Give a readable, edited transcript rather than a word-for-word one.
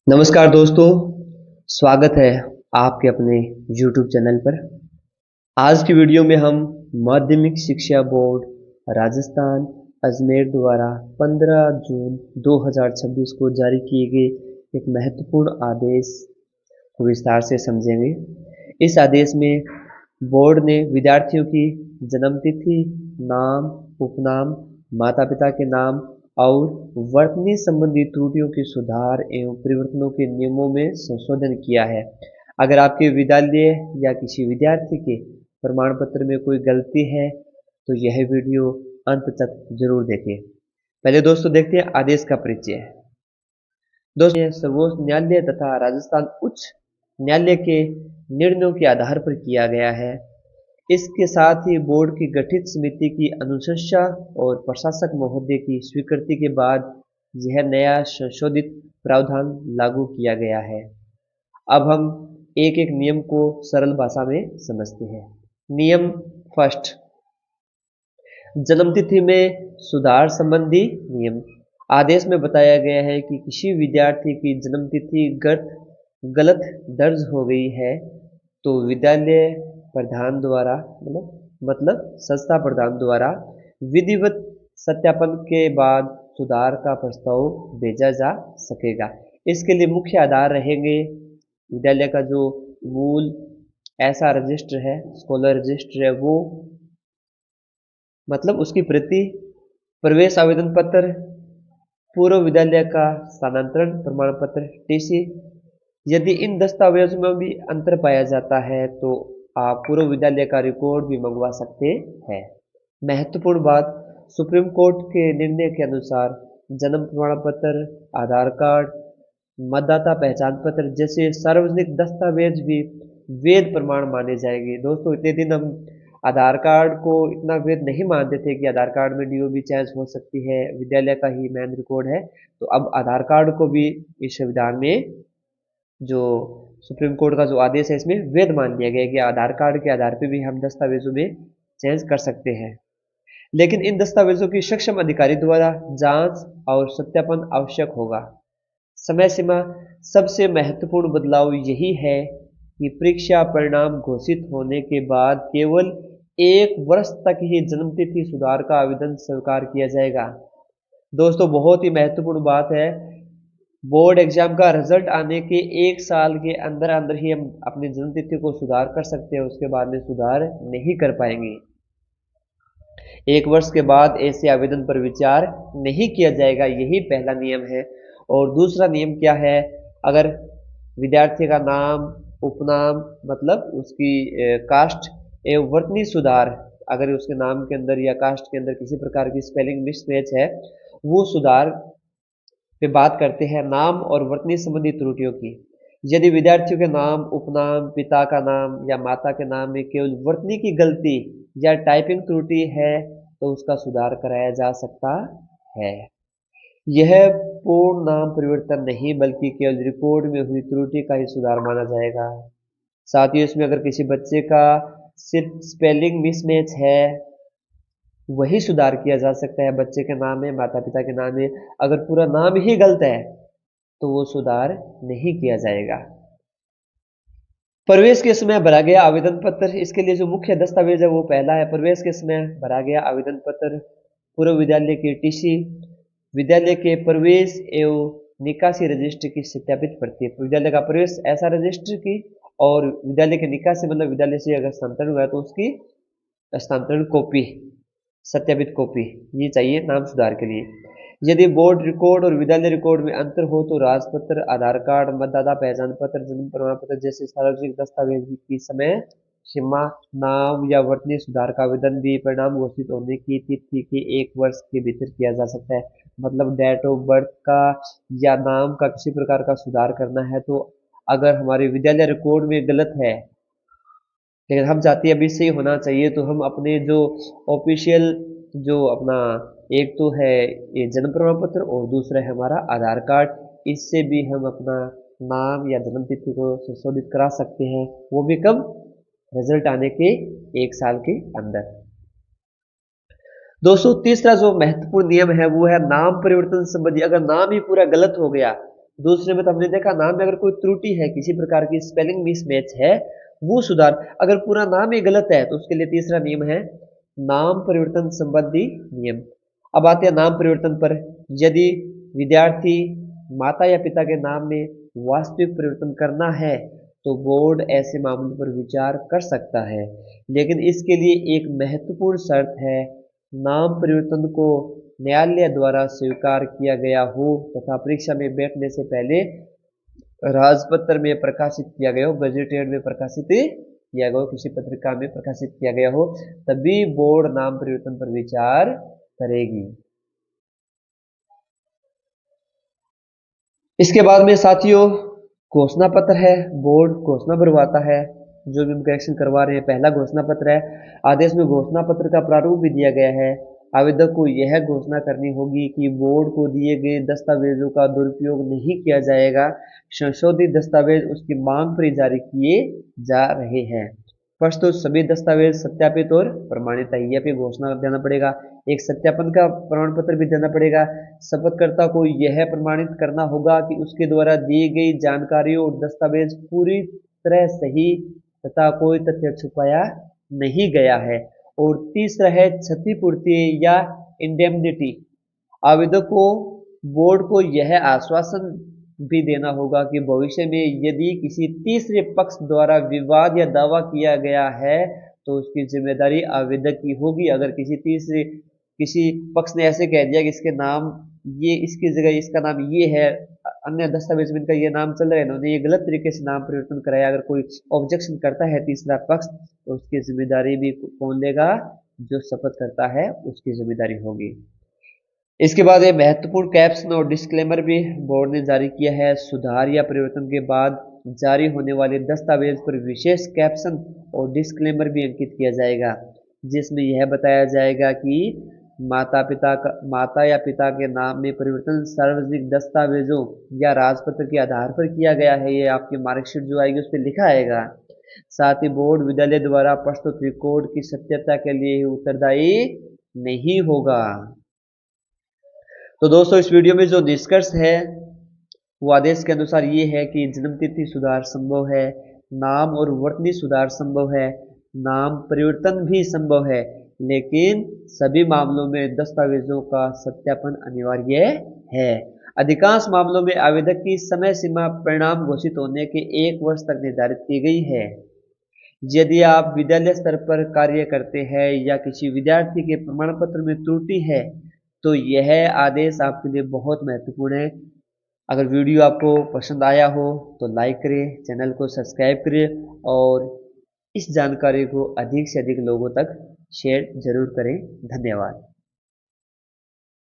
नमस्कार दोस्तों, स्वागत है आपके अपने YouTube चैनल पर। आज की वीडियो में हम माध्यमिक शिक्षा बोर्ड राजस्थान अजमेर द्वारा 15 जून 2026 को जारी किए गए एक महत्वपूर्ण आदेश को विस्तार से समझेंगे। इस आदेश में बोर्ड ने विद्यार्थियों की जन्मतिथि, नाम, उपनाम, माता-पिता के नाम और वर्तनी संबंधी त्रुटियों के सुधार एवं परिवर्तनों के नियमों में संशोधन किया है। अगर आपके विद्यालय या किसी विद्यार्थी के प्रमाण पत्र में कोई गलती है तो यह वीडियो अंत तक जरूर देखें। पहले दोस्तों देखते हैं आदेश का परिचय। दोस्तों, यह सर्वोच्च न्यायालय तथा राजस्थान उच्च न्यायालय के निर्णयों के आधार पर किया गया है। इसके साथ ही बोर्ड की गठित समिति की अनुशंसा और प्रशासक महोदय की स्वीकृति के बाद यह नया संशोधित प्रावधान लागू किया गया है। अब हम एक एक नियम को सरल भाषा में समझते हैं। नियम फर्स्ट, जन्मतिथि में सुधार संबंधी नियम। आदेश में बताया गया है कि किसी विद्यार्थी की जन्मतिथि गलत दर्ज हो गई है तो विद्यालय प्रधान द्वारा मतलब संस्था प्रधान द्वारा विधिवत सत्यापन के बाद सुधार का प्रस्ताव भेजा जा सकेगा। इसके लिए मुख्य आधार रहेंगे विद्यालय का जो मूल ऐसा रजिस्टर है, स्कॉलर रजिस्टर है, वो मतलब उसकी प्रति, प्रवेश आवेदन पत्र, पूर्व विद्यालय का स्थानांतरण प्रमाण पत्र टीसी। यदि इन दस्तावेजों में भी अंतर पाया जाता है तो आप पूर्व विद्यालय का रिकॉर्ड भी मंगवा सकते हैं। महत्वपूर्ण बात, सुप्रीम कोर्ट के निर्णय के अनुसार जन्म प्रमाण पत्र, आधार कार्ड, मतदाता पहचान पत्र जैसे सार्वजनिक दस्तावेज भी वैध प्रमाण माने जाएंगे। दोस्तों, इतने दिन हम आधार कार्ड को इतना वैध नहीं मानते थे कि आधार कार्ड में डीओ भी चेंज हो सकती है, विद्यालय का ही मेन रिकॉर्ड है। तो अब आधार कार्ड को भी इस संविधान में जो सुप्रीम कोर्ट का जो आदेश है इसमें वैध मान लिया गया कि आधार कार्ड के आधार पर भी हम दस्तावेजों में चेंज कर सकते हैं। लेकिन इन दस्तावेजों की सक्षम अधिकारी द्वारा जांच और सत्यापन आवश्यक होगा। समय सीमा, सबसे महत्वपूर्ण बदलाव यही है कि परीक्षा परिणाम घोषित होने के बाद केवल 1 वर्ष तक ही जन्मतिथि सुधार का आवेदन स्वीकार किया जाएगा। दोस्तों, बहुत ही महत्वपूर्ण बात है, बोर्ड एग्जाम का रिजल्ट आने के 1 साल के अंदर अंदर ही हम अपनी जन्मतिथि को सुधार कर सकते हैं, उसके बाद में सुधार नहीं कर पाएंगे। 1 वर्ष के बाद ऐसे आवेदन पर विचार नहीं किया जाएगा, यही पहला नियम है। और दूसरा नियम क्या है, अगर विद्यार्थी का नाम, उपनाम मतलब उसकी कास्ट एवं वर्तनी सुधार, अगर उसके नाम के अंदर या कास्ट के अंदर किसी प्रकार की स्पेलिंग मिसमैच है, वो सुधार पे बात करते हैं। नाम और वर्तनी संबंधी त्रुटियों की, यदि विद्यार्थियों के नाम, उपनाम, पिता का नाम या माता के नाम में केवल वर्तनी की गलती या टाइपिंग त्रुटि है तो उसका सुधार कराया जा सकता है। यह पूर्ण नाम परिवर्तन नहीं बल्कि केवल रिकॉर्ड में हुई त्रुटि का ही सुधार माना जाएगा। साथ ही इसमें अगर किसी बच्चे का सिर्फ स्पेलिंग मिसमैच है वही सुधार किया जा सकता है। बच्चे के नाम में, माता पिता के नाम में अगर पूरा नाम ही गलत है तो वो सुधार नहीं किया जाएगा। प्रवेश के समय भरा गया आवेदन पत्र, इसके लिए जो मुख्य दस्तावेज है वो पहला है प्रवेश के समय भरा गया आवेदन पत्र, पूर्व विद्यालय की टीसी, विद्यालय के प्रवेश एवं निकासी रजिस्टर की सत्यापित प्रति, विद्यालय का प्रवेश ऐसा रजिस्टर की और विद्यालय के निकासी मतलब विद्यालय से अगर स्थानांतरण हुआ है तो उसकी स्थानांतरण कॉपी, सत्यापित कॉपी ये चाहिए नाम सुधार के लिए। यदि बोर्ड रिकॉर्ड और विद्यालय रिकॉर्ड में अंतर हो तो राजपत्र, आधार कार्ड, मतदाता पहचान पत्र, जन्म प्रमाण पत्र जैसे सार्वजनिक दस्तावेज की समय सीमा, नाम या वर्तनी सुधार का आवेदन भी परिणाम घोषित होने की तिथि के 1 वर्ष के भीतर किया जा सकता है। मतलब डेट ऑफ बर्थ का या नाम का किसी प्रकार का सुधार करना है तो अगर हमारे विद्यालय रिकॉर्ड में गलत है लेकिन हम चाहते हैं अभी सही होना चाहिए तो हम अपने जो ऑफिशियल जो अपना एक तो है ये जन्म प्रमाण पत्र और दूसरा है हमारा आधार कार्ड, इससे भी हम अपना नाम या जन्म तिथि को संशोधित करा सकते हैं, वो भी कब, रिजल्ट आने के 1 साल के अंदर। दोस्तों, तीसरा जो महत्वपूर्ण नियम है वो है नाम परिवर्तन संबंधी। अगर नाम ही पूरा गलत हो गया दूसरे में तो हमने देखा नाम में अगर कोई त्रुटि है, किसी प्रकार की स्पेलिंग मिसमैच है, वो सुधार। अगर पूरा नाम ही गलत है तो उसके लिए तीसरा नियम है नाम परिवर्तन संबंधी नियम। अब आते हैं नाम परिवर्तन पर। यदि विद्यार्थी माता या पिता के नाम में वास्तविक परिवर्तन करना है तो बोर्ड ऐसे मामलों पर विचार कर सकता है, लेकिन इसके लिए एक महत्वपूर्ण शर्त है, नाम परिवर्तन को न्यायालय द्वारा स्वीकार किया गया हो तथा परीक्षा में बैठने से पहले राजपत्र में प्रकाशित किया गया हो, गजेटेड में प्रकाशित किया गया हो, किसी पत्रिका में प्रकाशित किया गया हो, तभी बोर्ड नाम परिवर्तन पर विचार करेगी। इसके बाद में साथियों घोषणा पत्र है। बोर्ड घोषणा भरवाता है, जो भी हम करेक्शन करवा रहे हैं पहला घोषणा पत्र है। आदेश में घोषणा पत्र का प्रारूप भी दिया गया है। आवेदक को यह घोषणा करनी होगी कि बोर्ड को दिए गए दस्तावेजों का दुरुपयोग नहीं किया जाएगा। संशोधित दस्तावेज उसकी मांग पर जारी किए जा रहे हैं। प्रस्तुत सभी दस्तावेज सत्यापित और प्रमाणित है, यह भी घोषणा देना पड़ेगा। एक सत्यापन का प्रमाण पत्र भी देना पड़ेगा। शपथकर्ता को यह प्रमाणित करना होगा कि उसके द्वारा दी गई जानकारियों और दस्तावेज पूरी तरह सही तथा कोई तथ्य छुपाया नहीं गया है। और तीसरा है क्षतिपूर्ति या इंडेमनिटी। आवेदक को बोर्ड को यह आश्वासन भी देना होगा कि भविष्य में यदि किसी तीसरे पक्ष द्वारा विवाद या दावा किया गया है तो उसकी जिम्मेदारी आवेदक की होगी। अगर किसी पक्ष ने ऐसे कह दिया कि इसके नाम ये, इसकी जगह इसका नाम ये है, अन्य दस्तावेज में इनका ये नाम चल रहा है, इन्होंने ये गलत तरीके से नाम परिवर्तन कराया, अगर कोई ऑब्जेक्शन करता है तीसरा पक्ष तो उसकी जिम्मेदारी भी कौन लेगा? जो शपथ करता है उसकी जिम्मेदारी होगी। इसके बाद ये महत्वपूर्ण कैप्शन और डिस्क्लेमर भी बोर्ड ने जारी किया है। सुधार या परिवर्तन के बाद जारी होने वाले दस्तावेज पर विशेष कैप्शन और डिस्क्लेमर भी अंकित किया जाएगा, जिसमें यह बताया जाएगा कि माता या पिता के नाम में परिवर्तन सार्वजनिक दस्तावेजों या राजपत्र के आधार पर किया गया है। ये आपकी मार्कशीट जो आएगी उस पर लिखा आएगा। साथ ही बोर्ड विद्यालय द्वारा प्रस्तुत रिकॉर्ड की सत्यता के लिए उत्तरदायी नहीं होगा। तो दोस्तों इस वीडियो में जो निष्कर्ष है वो आदेश के अनुसार ये है कि जन्मतिथि सुधार संभव है, नाम और वर्तनी सुधार संभव है, नाम परिवर्तन भी संभव है, लेकिन सभी मामलों में दस्तावेजों का सत्यापन अनिवार्य है। अधिकांश मामलों में आवेदक की समय सीमा परिणाम घोषित होने के 1 वर्ष तक निर्धारित की गई है। यदि आप विद्यालय स्तर पर कार्य करते हैं या किसी विद्यार्थी के प्रमाण पत्र में त्रुटि है तो यह आदेश आपके लिए बहुत महत्वपूर्ण है। अगर वीडियो आपको पसंद आया हो तो लाइक करें, चैनल को सब्सक्राइब करें और इस जानकारी को अधिक से अधिक लोगों तक शेयर जरूर करें। धन्यवाद।